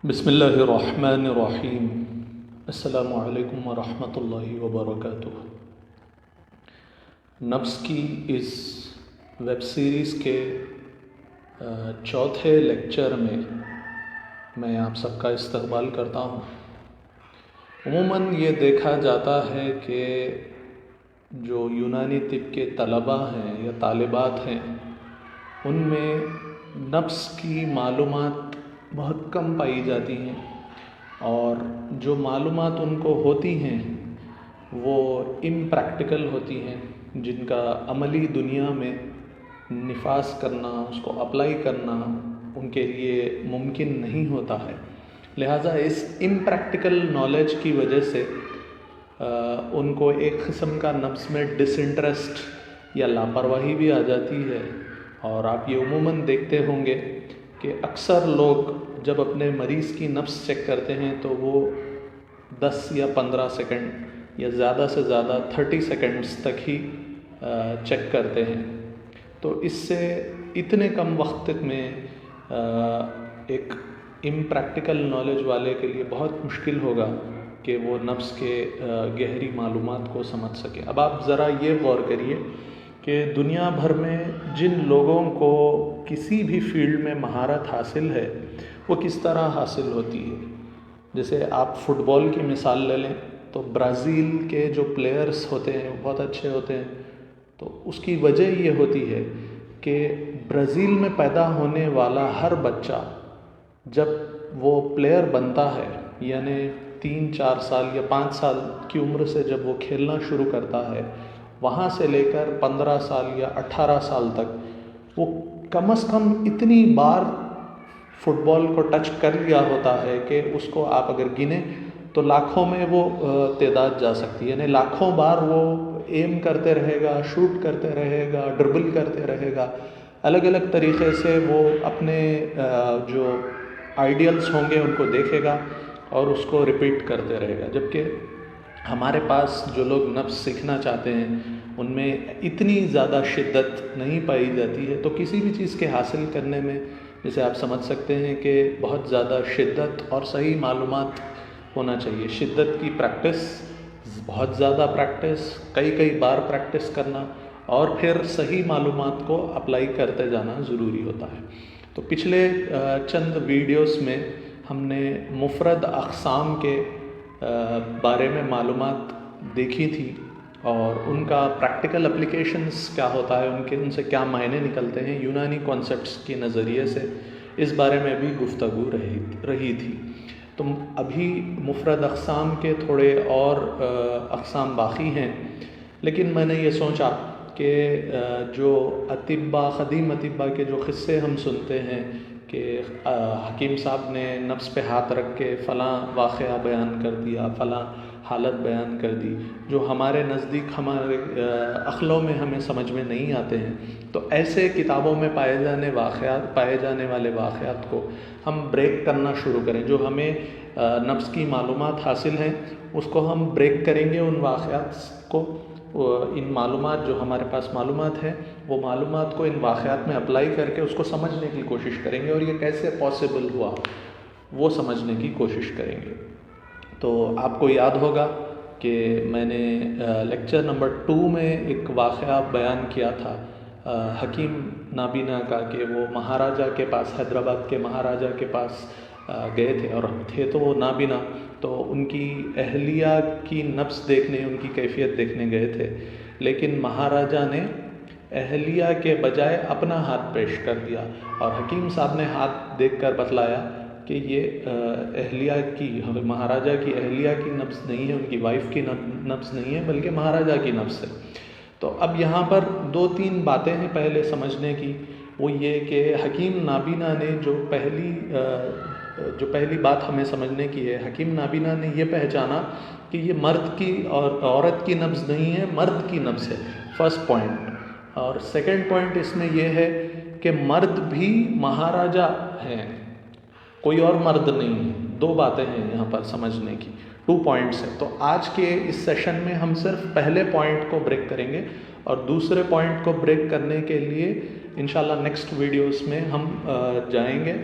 بسم اللہ الرحمن الرحیم۔ السلام علیکم ورحمۃ اللہ وبرکاتہ۔ نفس کی اس ویب سیریز کے چوتھے لیکچر میں آپ سب کا استقبال کرتا ہوں۔ عموماً یہ دیکھا جاتا ہے کہ جو یونانی طب کے طلباء ہیں یا طالبات ہیں ان میں نفس کی معلومات بہت کم پائی جاتی ہیں، اور جو معلومات ان کو ہوتی ہیں وہ امپریکٹیکل ہوتی ہیں، جن کا عملی دنیا میں نفاذ کرنا، اس کو اپلائی کرنا ان کے لیے ممکن نہیں ہوتا ہے۔ لہٰذا اس امپریکٹیکل نالج کی وجہ سے ان کو ایک قسم کا نفس میں ڈس انٹرسٹ یا لاپرواہی بھی آ جاتی ہے۔ اور آپ یہ عموماً دیکھتے ہوں گے کہ اکثر لوگ جب اپنے مریض کی نبض چیک کرتے ہیں تو وہ 10 یا 15 سیکنڈ یا زیادہ سے زیادہ 30 سیکنڈز تک ہی چیک کرتے ہیں۔ تو اس سے اتنے کم وقت میں ایک امپریکٹیکل نالج والے کے لیے بہت مشکل ہوگا کہ وہ نفس کے گہری معلومات کو سمجھ سکے۔ اب آپ ذرا یہ غور کریے کہ دنیا بھر میں جن لوگوں کو کسی بھی فیلڈ میں مہارت حاصل ہے وہ کس طرح حاصل ہوتی ہے۔ جیسے آپ فٹ بال کی مثال لے لیں تو برازیل کے جو پلیئرز ہوتے ہیں وہ بہت اچھے ہوتے ہیں۔ تو اس کی وجہ یہ ہوتی ہے کہ برازیل میں پیدا ہونے والا ہر بچہ جب وہ پلیئر بنتا ہے، یعنی 3-4 سال یا 5 سال کی عمر سے جب وہ کھیلنا شروع کرتا ہے، وہاں سے لے کر 15 سال یا 18 سال تک وہ کم از کم اتنی بار فٹ بال کو ٹچ کر لیا ہوتا ہے کہ اس کو آپ اگر گنیں تو لاکھوں میں وہ تعداد جا سکتی ہے، یعنی لاکھوں بار وہ ایم کرتے رہے گا، شوٹ کرتے رہے گا، ڈربل کرتے رہے گا، الگ الگ طریقے سے وہ اپنے جو آئیڈیلز ہوں گے ان کو دیکھے گا اور اس کو ریپیٹ کرتے رہے گا۔ جبکہ ہمارے پاس جو لوگ نفس سیکھنا چاہتے ہیں ان میں اتنی زیادہ شدت نہیں پائی جاتی ہے۔ تو کسی بھی چیز کے حاصل کرنے میں جیسے آپ سمجھ سکتے ہیں کہ بہت زیادہ شدت اور صحیح معلومات ہونا چاہیے۔ شدت کی پریکٹس، بہت زیادہ پریکٹس، کئی بار پریکٹس کرنا، اور پھر صحیح معلومات کو اپلائی کرتے جانا ضروری ہوتا ہے۔ تو پچھلے چند ویڈیوز میں ہم نے مفرد اقسام کے بارے میں معلومات دیکھی تھی اور ان کا پریکٹیکل اپلیکیشنز کیا ہوتا ہے، ان سے کیا معنی نکلتے ہیں یونانی کانسیپٹس کے نظریے سے، اس بارے میں بھی گفتگو رہی تھی۔ تو ابھی مفرد اقسام کے تھوڑے اور اقسام باقی ہیں، لیکن میں نے یہ سوچا کہ جو اطباء، قدیم اطباء کے جو قصے ہم سنتے ہیں کہ حکیم صاحب نے نفس پہ ہاتھ رکھ کے فلاں واقعہ بیان کر دیا، فلاں حالت بیان کر دی، جو ہمارے نزدیک، ہمارے عقلوں میں ہمیں سمجھ میں نہیں آتے ہیں، تو ایسے کتابوں میں پائے جانے والے واقعات کو ہم بریک کرنا شروع کریں۔ جو ہمیں نفس کی معلومات حاصل ہیں اس کو ہم بریک کریں گے، ان واقعات کو، ان معلومات جو ہمارے پاس معلومات ہیں وہ معلومات کو ان واقعات میں اپلائی کر کے اس کو سمجھنے کی کوشش کریں گے، اور یہ کیسے پاسبل ہوا وہ سمجھنے کی کوشش کریں گے۔ تو آپ کو یاد ہوگا کہ میں نے لیکچر نمبر 2 میں ایک واقعہ بیان کیا تھا حکیم نابینا کا، کہ وہ مہاراجا کے پاس، حیدرآباد کے مہاراجا کے پاس گئے تھے، اور تھے تو وہ نابینا، تو ان کی اہلیہ کی نبض دیکھنے، ان کی کیفیت دیکھنے گئے تھے، لیکن مہاراجا نے اہلیہ کے بجائے اپنا ہاتھ پیش کر دیا، اور حکیم صاحب نے ہاتھ دیکھ کر بتلایا کہ یہ اہلیہ کی، مہاراجا کی اہلیہ کی نبض نہیں ہے، ان کی وائف کی نبض نہیں ہے، بلکہ مہاراجا کی نبض ہے۔ تو اب یہاں پر 2-3 باتیں ہیں پہلے سمجھنے کی، وہ یہ کہ حکیم نابینا نے جو پہلی بات ہمیں سمجھنے کی ہے، حکیم نابینا نے یہ پہچانا کہ یہ مرد کی اور عورت کی نبض نہیں ہے، مرد کی نبض ہے، فرسٹ پوائنٹ۔ اور سیکنڈ پوائنٹ اس میں یہ ہے کہ مرد بھی مہاراجا ہیں، کوئی اور مرد نہیں ہے۔ 2 باتیں ہیں یہاں پر سمجھنے کی، 2 پوائنٹس ہیں۔ تو آج کے اس سیشن میں ہم صرف پہلے پوائنٹ کو بریک کریں گے، اور دوسرے پوائنٹ کو بریک کرنے کے لیے انشاءاللہ نیکسٹ ویڈیوز میں ہم جائیں گے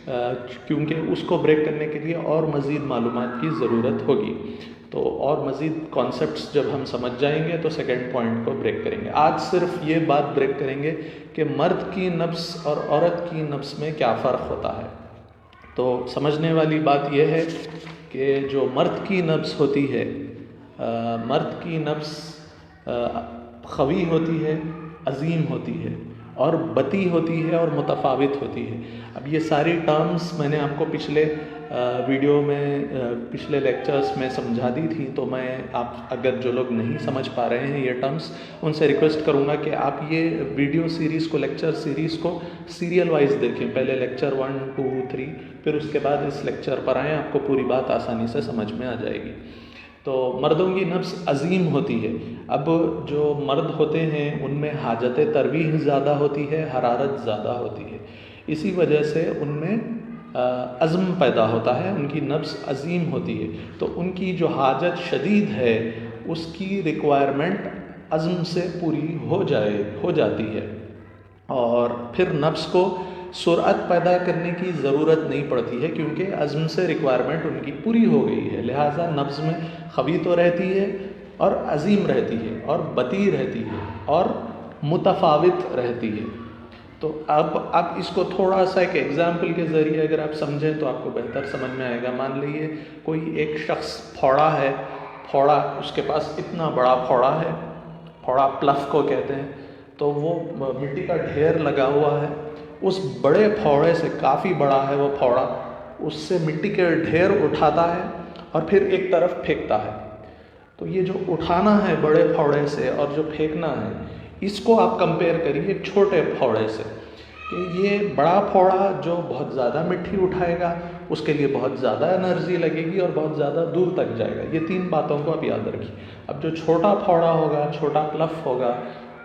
کیونکہ اس کو بریک کرنے کے لیے اور مزید معلومات کی ضرورت ہوگی. تو اور مزید کانسیپٹس جب ہم سمجھ جائیں گے تو سیکنڈ پوائنٹ کو بریک کریں گے. آج صرف یہ بات بریک کریں گے کہ مرد کی نفس اور عورت کی نفس میں کیا فرق ہوتا ہے. تو سمجھنے والی بات یہ ہے کہ جو مرد کی نفس ہوتی ہے، مرد کی نفس خوی ہوتی ہے، عظیم ہوتی ہے، اور بطی ہوتی ہے اور متفاوت ہوتی ہے. اب یہ ساری ٹرمز میں نے آپ کو پچھلے ویڈیو میں پچھلے لیکچرز میں سمجھا دی تھی. تو میں آپ اگر جو لوگ نہیں سمجھ پا رہے ہیں یہ ٹرمز، ان سے ریکویسٹ کروں گا کہ آپ یہ ویڈیو سیریز کو، لیکچر سیریز کو سیریل وائز دیکھیں. پہلے لیکچر 1 2 3، پھر اس کے بعد اس لیکچر پر آئیں، آپ کو پوری بات آسانی سے سمجھ میں آ جائے گی. تو مردوں کی نفس عظیم ہوتی ہے. اب جو مرد ہوتے ہیں ان میں حاجت ترویح زیادہ ہوتی ہے، حرارت زیادہ ہوتی ہے. اسی وجہ سے ان میں عزم پیدا ہوتا ہے، ان کی نفس عظیم ہوتی ہے. تو ان کی جو حاجت شدید ہے اس کی ریکوائرمنٹ عزم سے پوری ہو جاتی ہے، اور پھر نفس کو سرعت پیدا کرنے کی ضرورت نہیں پڑتی ہے کیونکہ عزم سے ریکوائرمنٹ ان کی پوری ہو گئی ہے. لہٰذا نفس میں خوی تو رہتی ہے اور عظیم رہتی ہے اور بطی رہتی ہے اور متفاوت رہتی ہے. تو اب آپ اس کو تھوڑا سا ایک ایگزامپل کے ذریعے اگر آپ سمجھیں تو آپ کو بہتر سمجھ میں آئے گا. مان لیجیے کوئی ایک شخص پھوڑا ہے، پھوڑا اس کے پاس اتنا بڑا پھوڑا ہے، پھوڑا پلف کو کہتے ہیں. تو وہ مٹی کا ڈھیر لگا ہوا ہے، اس بڑے پھوڑے سے، کافی بڑا ہے وہ پھوڑا، اس سے مٹی کے ڈھیر اٹھاتا ہے اور پھر ایک طرف پھینکتا ہے. تو یہ جو اٹھانا ہے بڑے پھوڑے سے اور جو پھینکنا ہے، اس کو آپ کمپیئر کریے چھوٹے پھوڑے سے. کہ یہ بڑا پھوڑا جو بہت زیادہ مٹی اٹھائے گا، اس کے لیے بہت زیادہ انرجی لگے گی اور بہت زیادہ دور تک جائے گا. یہ 3 باتوں کو آپ یاد رکھیے. اب جو چھوٹا پھوڑا ہوگا، چھوٹا پلف ہوگا،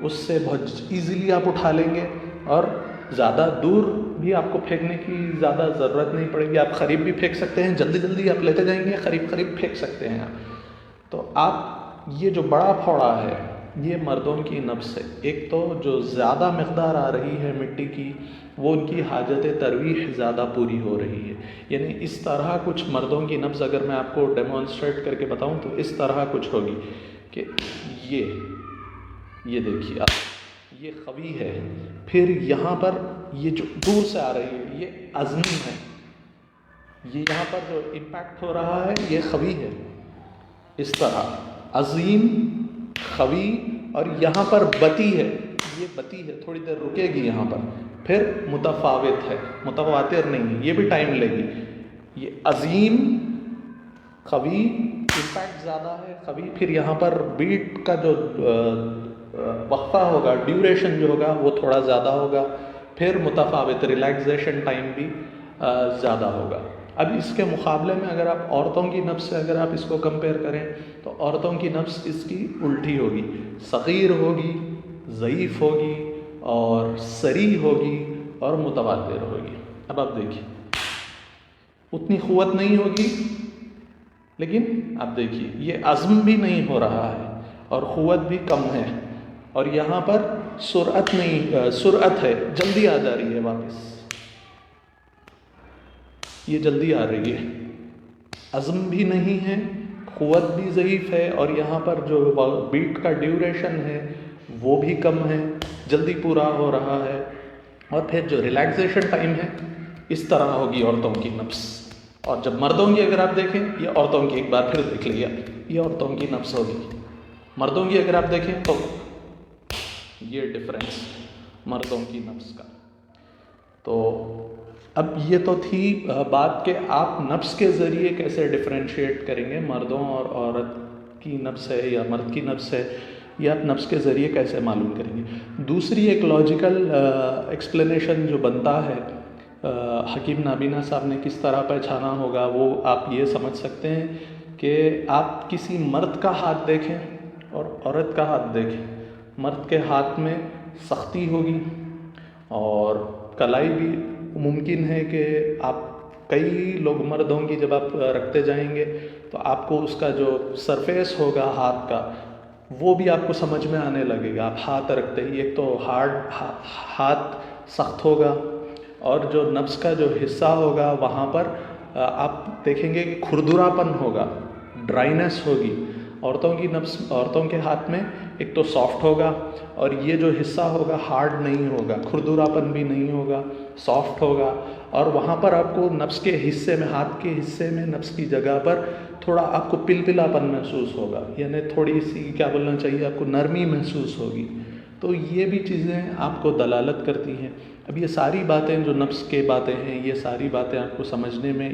اس سے بہت ایزیلی آپ اٹھا لیں گے اور زیادہ دور بھی آپ کو پھینکنے کی زیادہ ضرورت نہیں پڑے گی. آپ قریب بھی پھینک سکتے ہیں، جلدی جلدی آپ لیتے جائیں گے، قریب قریب پھینک سکتے ہیں آپ. تو آپ یہ جو بڑا پھوڑا ہے یہ مردوں کی نفس ہے. ایک تو جو زیادہ مقدار آ رہی ہے مٹی کی، وہ ان کی حاجت ترویح زیادہ پوری ہو رہی ہے. یعنی اس طرح کچھ مردوں کی نفس اگر میں آپ کو ڈیمونسٹریٹ کر کے بتاؤں تو اس طرح کچھ ہوگی کہ یہ دیکھیے آپ، یہ خوی ہے. پھر یہاں پر یہ جو دور سے آ رہی ہے یہ عظیم ہے. یہ یہاں پر جو امپیکٹ ہو رہا ہے یہ خوی ہے. اس طرح عظیم، خوی، اور یہاں پر بطی ہے. یہ بطی ہے، تھوڑی دیر رکے گی یہاں پر. پھر متفاوت ہے، متواتر نہیں ہے، یہ بھی ٹائم لے گی. یہ عظیم، خوی، امپیکٹ زیادہ ہے خوی. پھر یہاں پر بیٹ کا جو وقفہ ہوگا، ڈیوریشن جو ہوگا وہ تھوڑا زیادہ ہوگا. پھر متفاوت، ریلیکسیشن ٹائم بھی زیادہ ہوگا. اب اس کے مقابلے میں اگر آپ عورتوں کی نفس سے اگر آپ اس کو کمپیئر کریں تو عورتوں کی نفس اس کی الٹی ہوگی. صغیر ہوگی، ضعیف ہوگی اور سری ہوگی اور متواتر ہوگی. اب آپ دیکھیے، اتنی قوت نہیں ہوگی، لیکن آپ دیکھیے یہ عزم بھی نہیں ہو رہا ہے اور قوت بھی کم ہے. اور یہاں پر سرعت ہے، جلدی آ جا رہی ہے واپس. یہ جلدی آ رہی ہے، عزم بھی نہیں ہے، قوت بھی ضعیف ہے، اور یہاں پر جو بیٹ کا ڈیوریشن ہے وہ بھی کم ہے، جلدی پورا ہو رہا ہے. اور پھر جو ریلیکسیشن ٹائم ہے، اس طرح ہوگی عورتوں کی نفس. اور جب مردوں کی اگر آپ دیکھیں، یہ عورتوں کی ایک بار پھر دیکھ لیجیے، یہ عورتوں کی نفس ہوگی. مردوں کی اگر آپ دیکھیں تو یہ ڈفرینس مردوں کی نفس کا. تو اب یہ تو تھی بات کہ آپ نفس کے ذریعے کیسے ڈفرینشیٹ کریں گے مردوں اور عورت کی نفس ہے یا مرد کی نفس ہے، یہ آپ نفس کے ذریعے کیسے معلوم کریں گے. دوسری ایک لاجیکل ایکسپلینیشن جو بنتا ہے، حکیم نابینا صاحب نے کس طرح پہچانا ہوگا، وہ آپ یہ سمجھ سکتے ہیں کہ آپ کسی مرد کا ہاتھ دیکھیں اور عورت کا ہاتھ دیکھیں. مرد کے ہاتھ میں سختی ہوگی اور کلائی بھی ممکن ہے کہ آپ کئی لوگ مردوں کی جب آپ رکھتے جائیں گے تو آپ کو اس کا جو سرفیس ہوگا ہاتھ کا وہ بھی آپ کو سمجھ میں آنے لگے گا. آپ ہاتھ رکھتے ہی ایک تو ہاتھ سخت ہوگا، اور جو نفس کا جو حصہ ہوگا وہاں پر آپ دیکھیں گے کہ کھردراپن ہوگا، ڈرائینس ہوگی. عورتوں کے ہاتھ میں ایک تو سافٹ ہوگا، اور یہ جو حصہ ہوگا ہارڈ نہیں ہوگا، کھردراپن بھی نہیں ہوگا، سافٹ ہوگا. اور وہاں پر آپ کو نفس کے حصے میں، ہاتھ کے حصے میں، نفس کی جگہ پر تھوڑا آپ کو پلپلاپن محسوس ہوگا، یعنی تھوڑی سی کیا بولنا چاہیے آپ کو، نرمی محسوس ہوگی. تو یہ بھی چیزیں آپ کو دلالت کرتی ہیں. اب یہ ساری باتیں جو نفس کے باتیں ہیں، یہ ساری باتیں آپ کو سمجھنے میں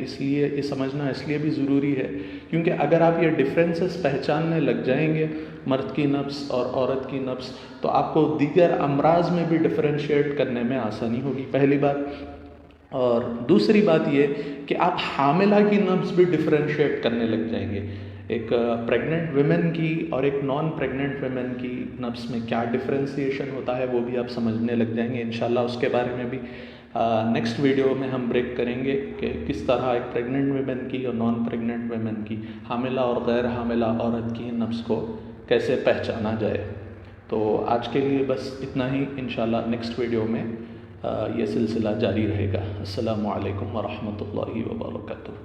سمجھنا اس لیے بھی ضروری ہے کیونکہ اگر آپ یہ ڈفرینسز پہچاننے لگ جائیں گے، مرد کی نفس اور عورت کی نفس، تو آپ کو دیگر امراض میں بھی ڈفرینشیٹ کرنے میں آسانی ہوگی، پہلی بات. اور دوسری بات یہ کہ آپ حاملہ کی نبض بھی ڈفرینشیٹ کرنے لگ جائیں گے. ایک پریگننٹ ویمن کی اور ایک نان پریگننٹ ویمن کی نبض میں کیا ڈفرینسیشن ہوتا ہے وہ بھی آپ سمجھنے لگ جائیں گے. انشاءاللہ اس کے بارے میں بھی نیکسٹ ویڈیو میں ہم بریک کریں گے کہ کس طرح ایک پریگننٹ ویمن کی اور نان پریگننٹ ویمن کی، حاملہ اور غیر حاملہ عورت کی نبض کو کیسے پہچانا جائے. تو آج کے لیے بس اتنا ہی. انشاءاللہ نیکسٹ ویڈیو میں یہ سلسلہ جاری رہے گا. السلام علیکم ورحمۃ اللہ وبرکاتہ.